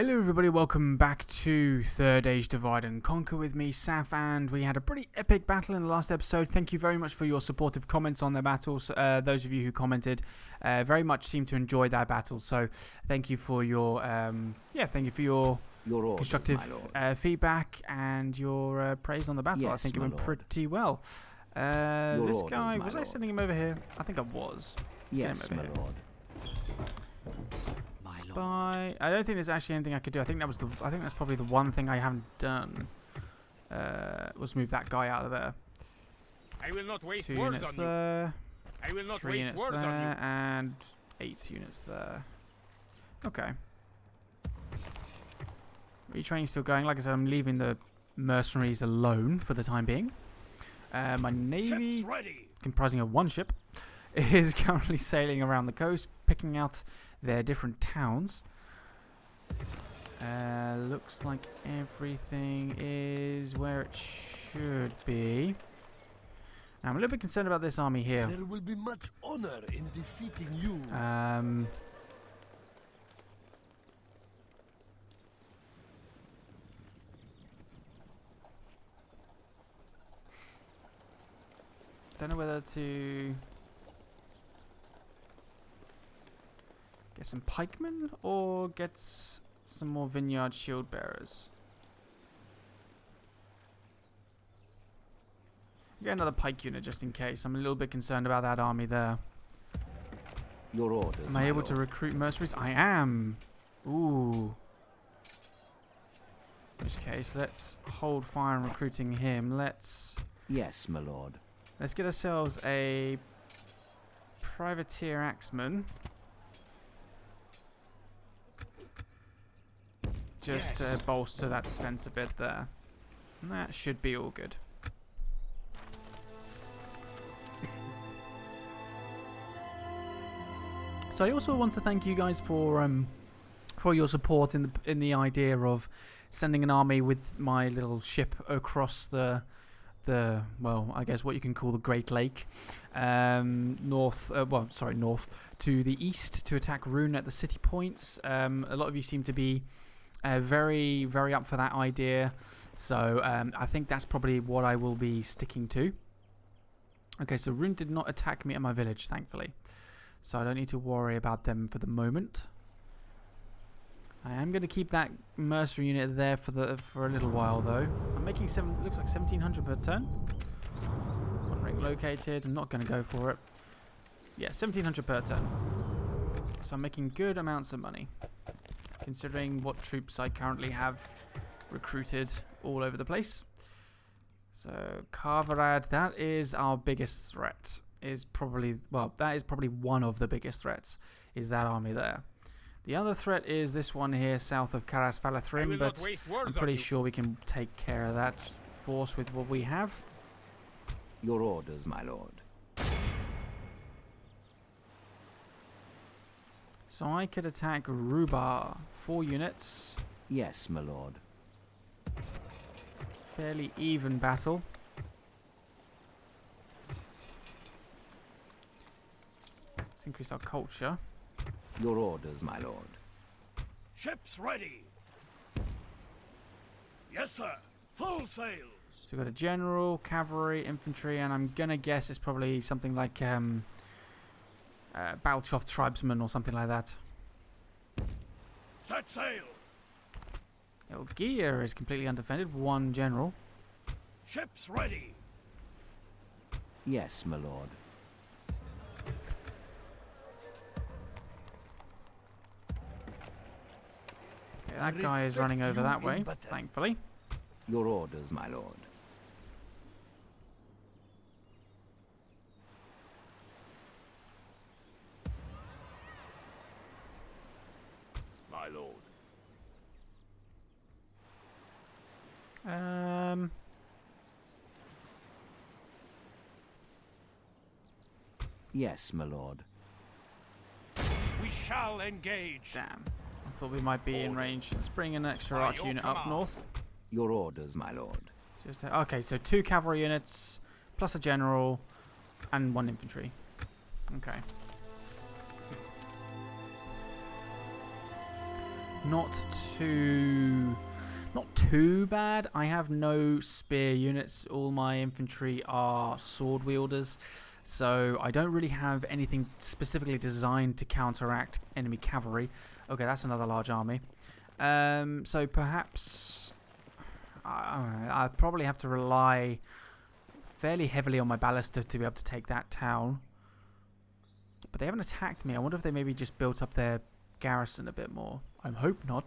Hello everybody, welcome back to Third Age Divide and Conquer with me, Saf, and we had a pretty epic battle in the last episode. Thank you very much for your supportive comments on the battles. Those of you who commented very much seem to enjoy that battle, so thank you for your Your constructive orders, feedback and your praise on the battle. Yes, I think it my went lord. pretty well. This orders, guy, my was I lord. sending him over here? I think I was. Yes, him my over here. lord. My lord. Spy. I don't think there's actually anything I could do. I think that's probably the one thing I haven't done. Was move that guy out of there. I will not waste 2 words units on you. there, I will not 3 waste units words there, on you. and 8 units there. Okay. Retraining's still going. Like I said, I'm leaving the mercenaries alone for the time being. My navy, Ships ready. comprising of 1 ship, is currently sailing around the coast, picking out their different towns. Looks like everything is where it should be. Now, I'm a little bit concerned about this army here. There will be much honor in defeating you. Don't know whether to get some pikemen or get some more vineyard shield bearers. Get another pike unit just in case. I'm a little bit concerned about that army there. Your orders. Am I able to recruit mercenaries? I am. Ooh. In which case, let's hold fire on recruiting him. Let's Yes, my lord. get ourselves a privateer axeman. Just to bolster that defense a bit there. And that should be all good. So I also want to thank you guys for your support in the idea of sending an army with my little ship across the well, I guess what you can call the Great Lake, north to the east to attack Rhun at the city points. A lot of you seem to be very, very up for that idea, so I think that's probably what I will be sticking to. Okay, so Rhun did not attack me at my village, thankfully, so I don't need to worry about them for the moment. I am going to keep that mercenary unit there for a little while, though. I'm making looks like 1,700 per turn. One ring located. I'm not going to go for it. Yeah, 1,700 per turn. So I'm making good amounts of money, considering what troops I currently have recruited all over the place. So Carvarad, that is our biggest threat. That is probably one of the biggest threats. Is that army there? The other threat is this one here south of Karas I will Falathrim, not but waste words I'm on pretty you. sure we can take care of that force with what we have. Your orders, my lord. So I could attack Rubar, 4 units. Yes, my lord. Fairly even battle. Let's increase our culture. Your orders, my lord. Ships ready. Yes, sir. Full sails. So we've got a general, cavalry, infantry, and I'm gonna guess it's probably something like Balchoff tribesmen or something like that. Set sail. Elgir is completely undefended, 1 general. Ships ready. Yes, my lord. Okay, that guy is running over that way, thankfully. Your orders, my lord. My lord. Yes, my lord. We shall engage. Damn. I thought we might be in range. Let's bring an extra archer unit up north. Your orders, my lord. Okay, so 2 cavalry units, plus a general, and 1 infantry. Okay. not too bad. I have no spear units. All my infantry are sword wielders, so I don't really have anything specifically designed to counteract enemy cavalry. Okay, that's another large army. So perhaps I probably have to rely fairly heavily on my ballista to be able to take that town. But they haven't attacked me. I wonder if they maybe just built up their garrison a bit more. I hope not.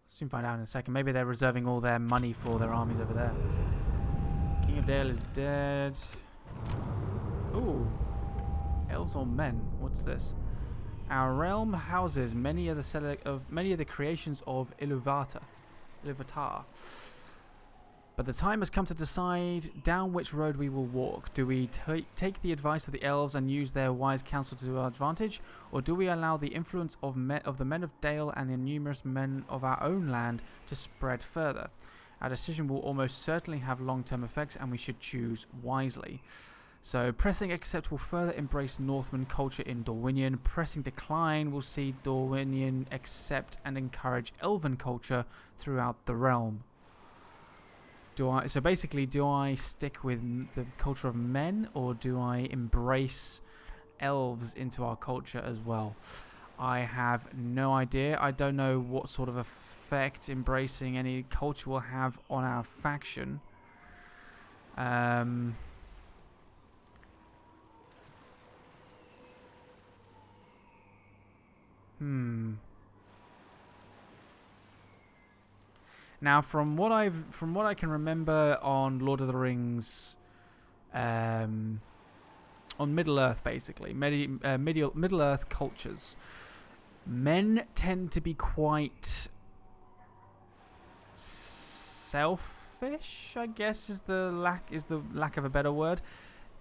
Soon find out in a second. Maybe they're reserving all their money for their armies over there. King of Dale is dead. Ooh. Elves or men? What's this? Our realm houses many of the creations of Iluvatar. But the time has come to decide down which road we will walk. Do we take the advice of the elves and use their wise counsel to our advantage, or do we allow the influence of the men of Dale and the numerous men of our own land to spread further? Our decision will almost certainly have long-term effects, and we should choose wisely. So, pressing accept will further embrace Northman culture in Dorwinion. Pressing decline will see Dorwinion accept and encourage Elven culture throughout the realm. So basically, do I stick with the culture of men, or do I embrace elves into our culture as well? I have no idea. I don't know what sort of effect embracing any culture will have on our faction. Now, from what I can remember on Lord of the Rings, on Middle Earth, basically Middle Earth cultures, men tend to be quite selfish, I guess is the lack of a better word.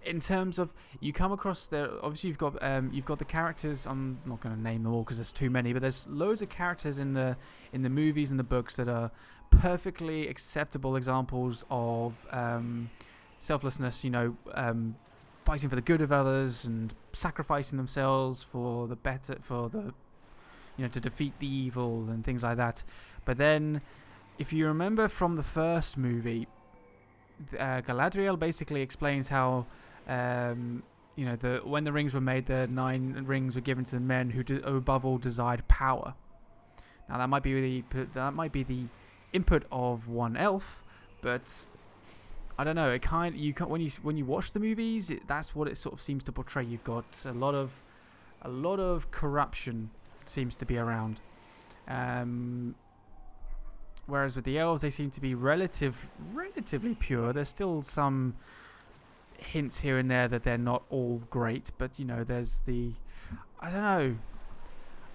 In terms of, you come across there, obviously you've got the characters. I'm not going to name them all because there's too many, but there's loads of characters in the movies and the books that are perfectly acceptable examples of selflessness. Fighting for the good of others and sacrificing themselves for the better, to defeat the evil and things like that. But then, if you remember from the first movie, Galadriel basically explains how when the rings were made, the 9 rings were given to the men who above all desired power. Now that might be the input of one elf, but I don't know. When you watch the movies, that's what it sort of seems to portray. You've got a lot of corruption seems to be around. Whereas with the elves, they seem to be relatively pure. There's still some hints here and there that they're not all great, but there's I don't know.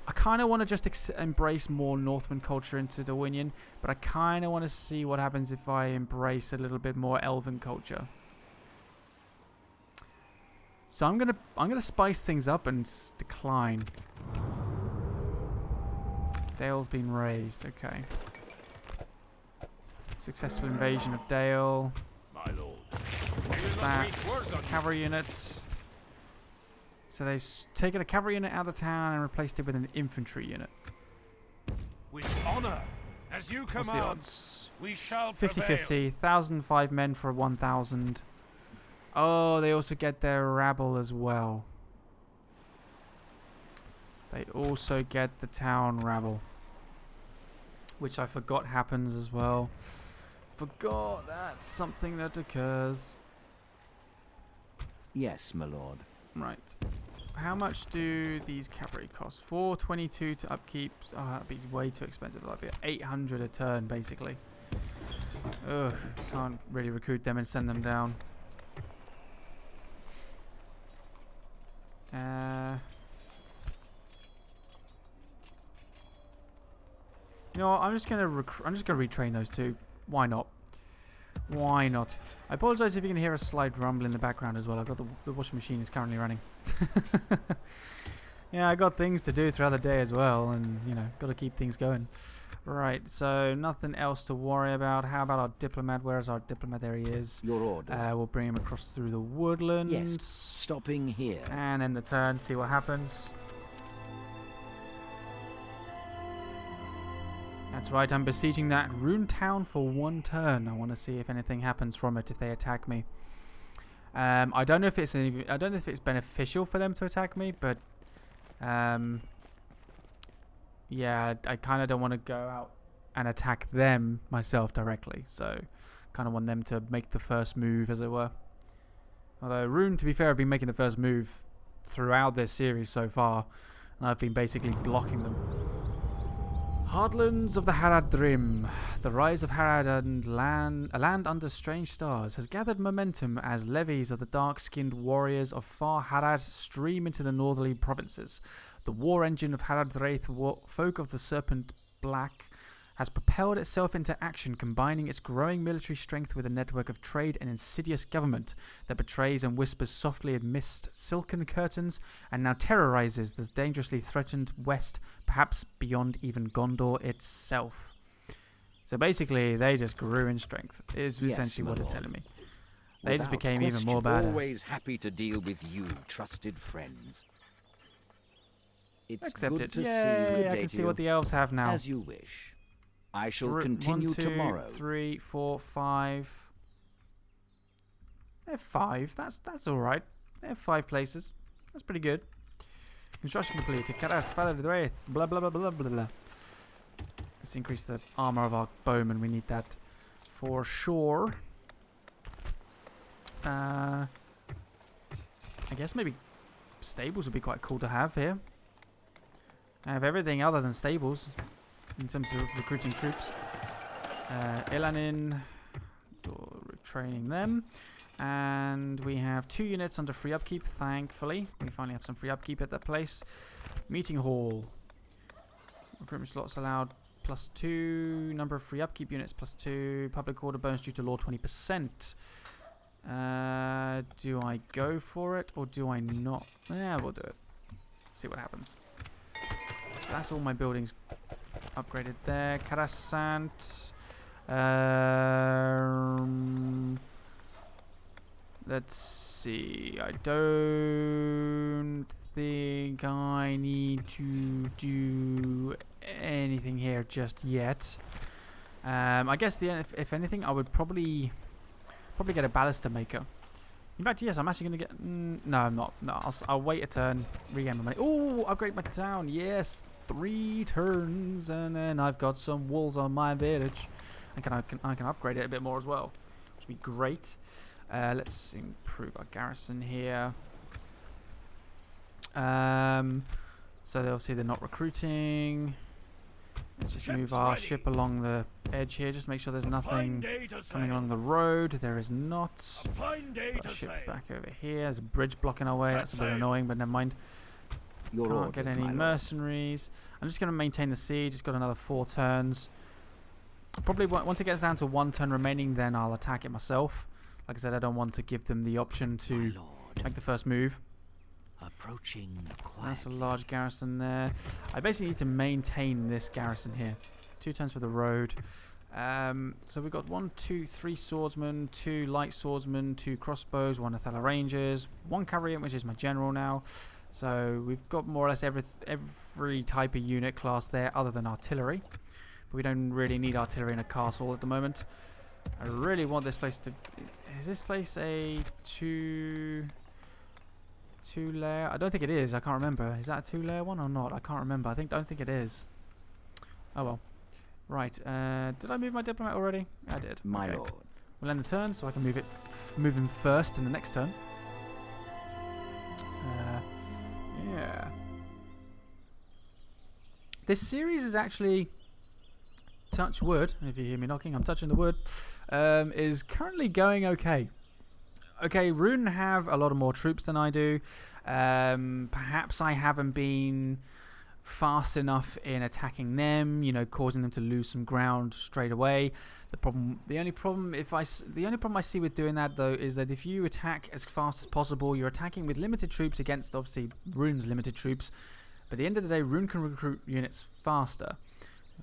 I kind of want to just embrace more Northman culture into Dorwinion, but I kind of want to see what happens if I embrace a little bit more Elven culture. So I'm gonna spice things up and decline. Dale's been raised. Okay. Successful invasion of Dale. My lord. What's that? Cavalry units. So they've taken a cavalry unit out of the town and replaced it with an infantry unit. With honor, as you command, what's the odds? we shall 50-50. 1,005 men for 1,000. Oh, they also get their rabble as well. They also get the town rabble, which I forgot happens as well. Forgot that's something that occurs. Yes, my lord. Right. How much do these cavalry cost? 422 to upkeep. Oh, that'd be way too expensive. That'd be 800 a turn, basically. Ugh, can't really recruit them and send them down. You know what? I'm just gonna retrain those two. Why not? Why not? I apologise if you can hear a slight rumble in the background as well. I've got the washing machine is currently running. Yeah, I got things to do throughout the day as well, and got to keep things going. Right, so nothing else to worry about. How about our diplomat? Where's our diplomat? There he is. Your order. We'll bring him across through the woodlands. Yes, stopping here. And end the turn, see what happens. That's right, I'm besieging that Rhun town for 1 turn. I want to see if anything happens from it if they attack me. I don't know if it's beneficial for them to attack me, but yeah, I kind of don't want to go out and attack them myself directly. So, kind of want them to make the first move, as it were. Although Rhun, to be fair, have been making the first move throughout this series so far, and I've been basically blocking them. Heartlands of the Haradrim. The rise of Harad and a land under strange stars has gathered momentum as levies of the dark-skinned warriors of far Harad stream into the northerly provinces. The war engine of Harad Wraith, folk of the Serpent Black, has propelled itself into action, combining its growing military strength with a network of trade and insidious government that betrays and whispers softly amidst silken curtains and now terrorizes the dangerously threatened west, perhaps beyond even Gondor itself. So basically, they just grew in strength, is essentially what it's telling me. They just became even more badass. Always happy to deal with you, trusted friends. It's Accept good it. to see Yay, you, I can see what the elves have now. As you wish. I shall continue 1, 2, tomorrow. 3, 4, 5. They have 5. That's all right. They have 5 places. That's pretty good. Construction completed. Karas, Father of the Wraith. Blah blah blah blah blah blah. Let's increase the armor of our bowmen. We need that for sure. I guess maybe stables would be quite cool to have here. I have everything other than stables in terms of recruiting troops. Elanin, training them. And we have 2 units under free upkeep, thankfully. We finally have some free upkeep at that place. Meeting hall. Recruitment slots allowed +2. Number of free upkeep units +2. Public order bonus due to law 20%. Do I go for it or do I not? Yeah, we'll do it. See what happens. So that's all my buildings upgraded there. Karasant. Let's see. I don't think I need to do anything here just yet. I guess if anything, I would probably get a ballista maker. In fact, yes, I'm actually going to get... no, I'm not. No, I'll wait a turn, regain my money. Oh, upgrade my town. Yes, 3 turns, and then I've got some walls on my village. I can upgrade it a bit more as well, which would be great. Let's improve our garrison here. So obviously they're not recruiting. Let's just move our ship along the edge here. Just make sure there's nothing coming along the road. There is not. Put our ship back over here. There's a bridge blocking our way. That's a bit annoying, but never mind. Can't get any mercenaries. I'm just going to maintain the siege. It's got another 4 turns. Probably once it gets down to 1 turn remaining, then I'll attack it myself. Like I said, I don't want to give them the option to make the first move. Approaching. So that's a large garrison there. I basically need to maintain this garrison here. 2 turns for the road. So we've got 1, 2, 3 swordsmen, 2 light swordsmen, 2 crossbows, 1 Athala Rangers, 1 cavalry, which is my general now. So we've got more or less every type of unit class there other than artillery. But we don't really need artillery in a castle at the moment. I really want this place to... Is this place a 2-layer? I don't think it is. I can't remember. Is that a 2-layer one or not? I can't remember. I don't think it is. Oh well. Right. Did I move my diplomat already? I did. My lord. We'll end the turn so I can move him first in the next turn. Yeah. This series is actually, touch wood, if you hear me knocking, I'm touching the wood, is currently going okay. Okay, Rhun have a lot of more troops than I do. Perhaps I haven't been fast enough in attacking them, you know, causing them to lose some ground straight away. The only problem I see with doing that though is that if you attack as fast as possible, you're attacking with limited troops against obviously Rhun's limited troops. But at the end of the day, Rhun can recruit units faster.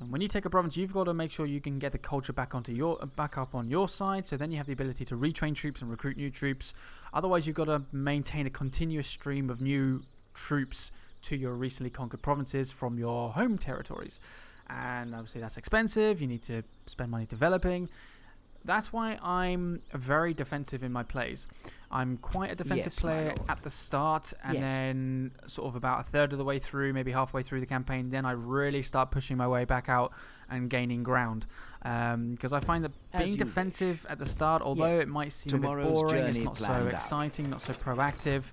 And when you take a province, you've got to make sure you can get the culture back up on your side. So then you have the ability to retrain troops and recruit new troops. Otherwise, you've got to maintain a continuous stream of new troops to your recently conquered provinces from your home territories. and obviously that's expensive. You need to spend money developing. That's why I'm very defensive in my plays. I'm quite a defensive player at the start, and then sort of about a third of the way through, maybe halfway through the campaign, then I really start pushing my way back out and gaining ground. Because I find that being defensive at the start, although it might seem a bit boring, it's not so exciting, not so proactive.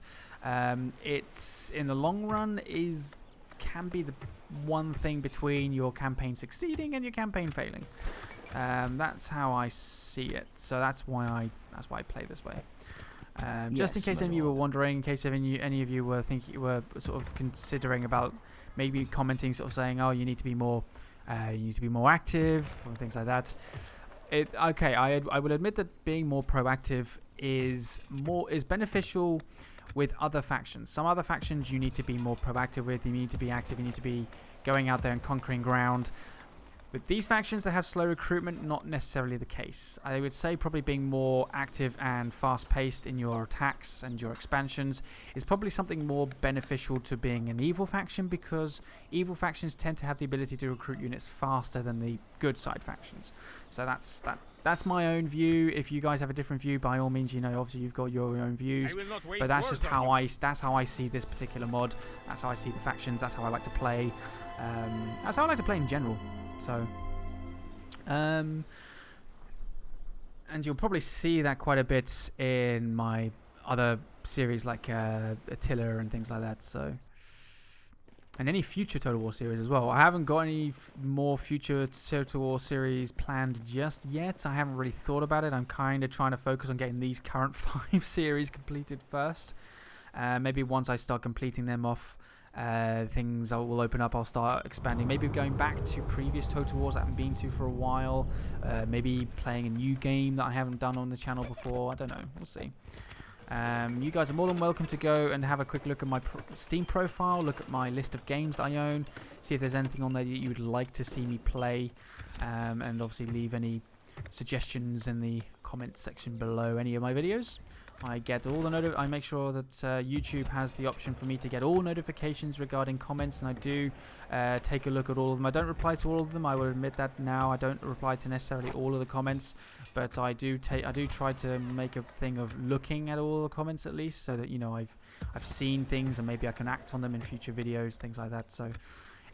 It's in the long run can be the one thing between your campaign succeeding and your campaign failing. That's how I see it. So that's why I play this way. Just in case any of you were wondering, in case any of you were sort of considering about maybe commenting, sort of saying, "Oh, you need to be more active," or things like that. I would admit that being more proactive is beneficial with other factions. Some other factions you need to be more proactive with. You need to be active. You need to be going out there and conquering ground. With these factions that have slow recruitment, not necessarily the case. I would say probably being more active and fast-paced in your attacks and your expansions is probably something more beneficial to being an evil faction, because evil factions tend to have the ability to recruit units faster than the good side factions. So that's my own view. If you guys have a different view, by all means, obviously you've got your own views. But that's just how I see this particular mod. That's how I see the factions. That's how I like to play. That's how I like to play in general. So, and you'll probably see that quite a bit in my other series like Attila and things like that. So, and any future Total War series as well. I haven't got any more future Total War series planned just yet. I haven't really thought about it. I'm kind of trying to focus on getting these current 5 series completed first. Maybe once I start completing them off, things will open up. I'll start expanding, maybe going back to previous Total Wars I haven't been to for a while, maybe playing a new game that I haven't done on the channel before. I don't know, we'll see. You guys are more than welcome to go and have a quick look at my Steam profile, look at my list of games that I own, see if there's anything on there that you would like to see me play, and obviously leave any suggestions in the comment section below any of my videos. I get all the I make sure that YouTube has the option for me to get all notifications regarding comments, and I do take a look at all of them. I don't reply to all of them. I will admit that now. I don't reply to necessarily all of the comments, but I do try to make a thing of looking at all the comments at least, so that I've seen things and maybe I can act on them in future videos, things like that. So,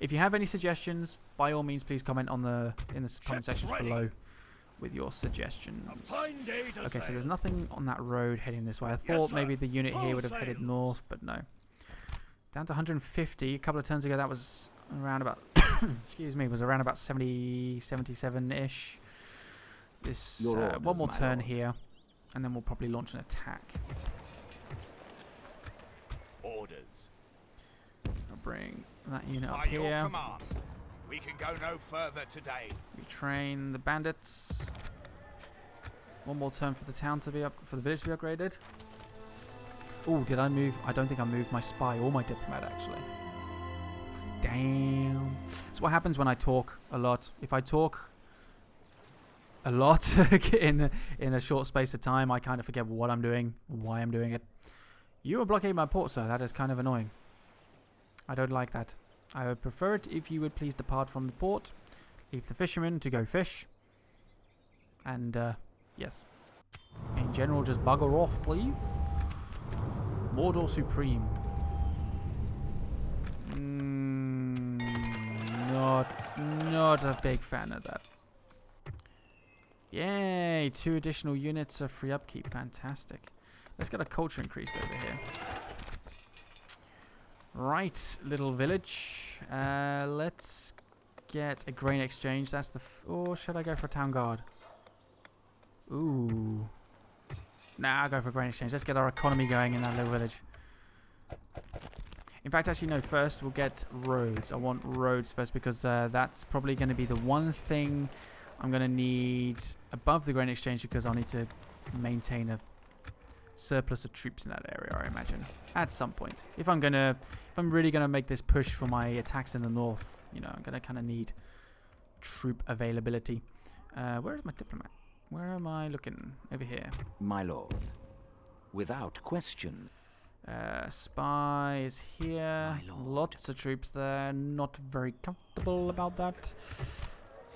if you have any suggestions, by all means, please comment in the comment sections below with your suggestions. Okay, so there's nothing on that road heading this way. I thought maybe the unit here would have headed north, but no. Down to 150. A couple of turns ago that was around about excuse me, was around about 70, 77-ish. This one more turn here, and then we'll probably launch an attack. Orders. I'll bring that unit up here. Your command. We can go no further today. Retrain the bandits. One more turn for the town to be for the village to be upgraded. Oh, did I move? I don't think I moved my spy or my diplomat actually. Damn. That's what happens when I talk a lot. If I talk a lot in a short space of time, I kind of forget what I'm doing, why I'm doing it. You are blockading my port, sir. That is kind of annoying. I don't like that. I would prefer it if you would please depart from the port, leave the fishermen to go fish, and yes, in general, just bugger off, please. Mordor Supreme. Not a big fan of that. Yay! 2 additional units of free upkeep. Fantastic. Let's get a culture increased over here. Right, little village. Let's get a grain exchange. That's the... or should I go for a town guard? Ooh. Nah, I'll go for a grain exchange. Let's get our economy going in that little village. In fact, actually, no. First, we'll get roads. I want roads first because that's probably going to be the one thing I'm going to need above the grain exchange, because I'll need to maintain a surplus of troops in that area, I imagine, at some point. If I'm really gonna make this push for my attacks in the north, I'm gonna kind of need troop availability. Where is my diplomat? Where am I looking? Over here. My lord, without question. Spy is here. My lord. Lots of troops there. Not very comfortable about that.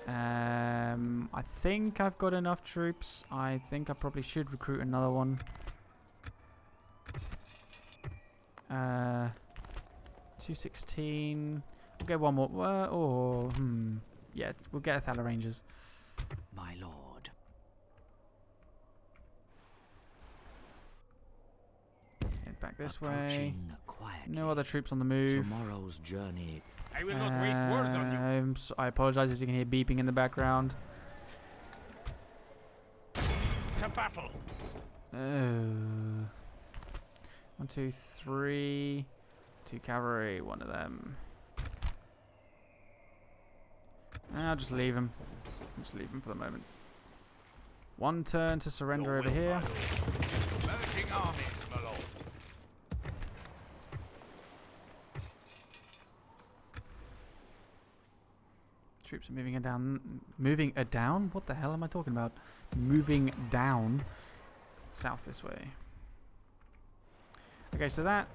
I think I've got enough troops. I think I probably should recruit another one. 216. We'll get one more. Yeah, we'll get a Thala Rangers. My lord. Head back this way. Approaching quietly. No other troops on the move. Tomorrow's journey. I will not waste words on you. I apologize if you can hear beeping in the background. To battle. 1, 2, 3. 2 cavalry, one of them. I'll just leave him. Just leave him for the moment. 1 turn to surrender over here. Merging armies, my lord. Troops are moving it down. Moving it down? What the hell am I talking about? Moving down. South this way. Okay, so that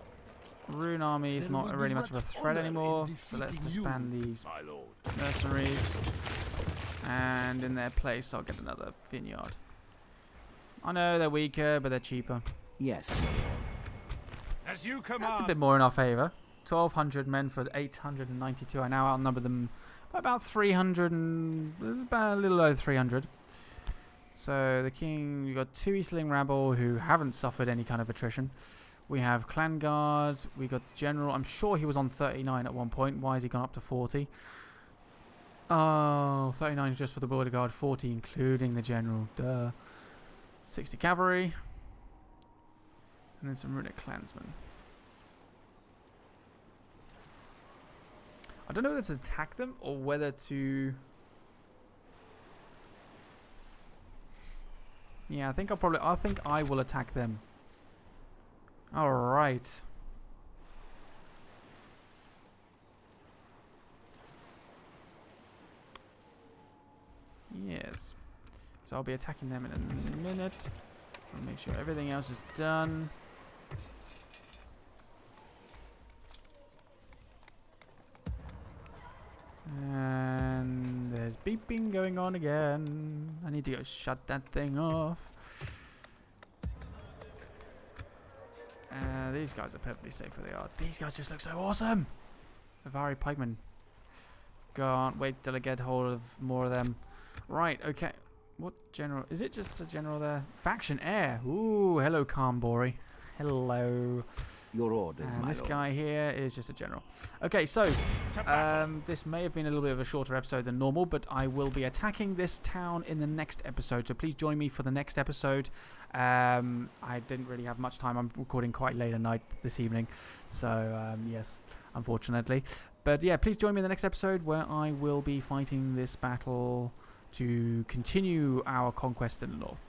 Rhun army is not really much of a threat anymore. So let's disband these mercenaries. And in their place, I'll get another vineyard. I know they're weaker, but they're cheaper. Yes, my lord. As you command. That's a bit more in our favour. 1,200 men for 892. I now outnumber them by about 300 and about a little over 300. So the king, we've got 2 Eastling rabble who haven't suffered any kind of attrition. We have clan guards. We got the general. I'm sure he was on 39 at one point. Why has he gone up to 40? Oh, 39 is just for the border guard. 40 including the general. Duh. 60 cavalry. And then some runic clansmen. I don't know whether to attack them or whether to... Yeah, I think I will attack them. Alright. Yes. So I'll be attacking them in a minute. I'll make sure everything else is done. And there's beeping going on again. I need to go shut that thing off. These guys are perfectly safe where they are. These guys just look so awesome. Avari pikemen. Can't wait till I get hold of more of them. Right, okay. What general? Is it just a general there? Faction heir. Ooh, hello, Kambori. Hello. Your orders, And my this lord. guy here is just a general. Okay, so this may have been a little bit of a shorter episode than normal, but I will be attacking this town in the next episode. So please join me for the next episode. I didn't really have much time. I'm recording quite late at night this evening. So, yes, unfortunately. But yeah, please join me in the next episode where I will be fighting this battle to continue our conquest in the north.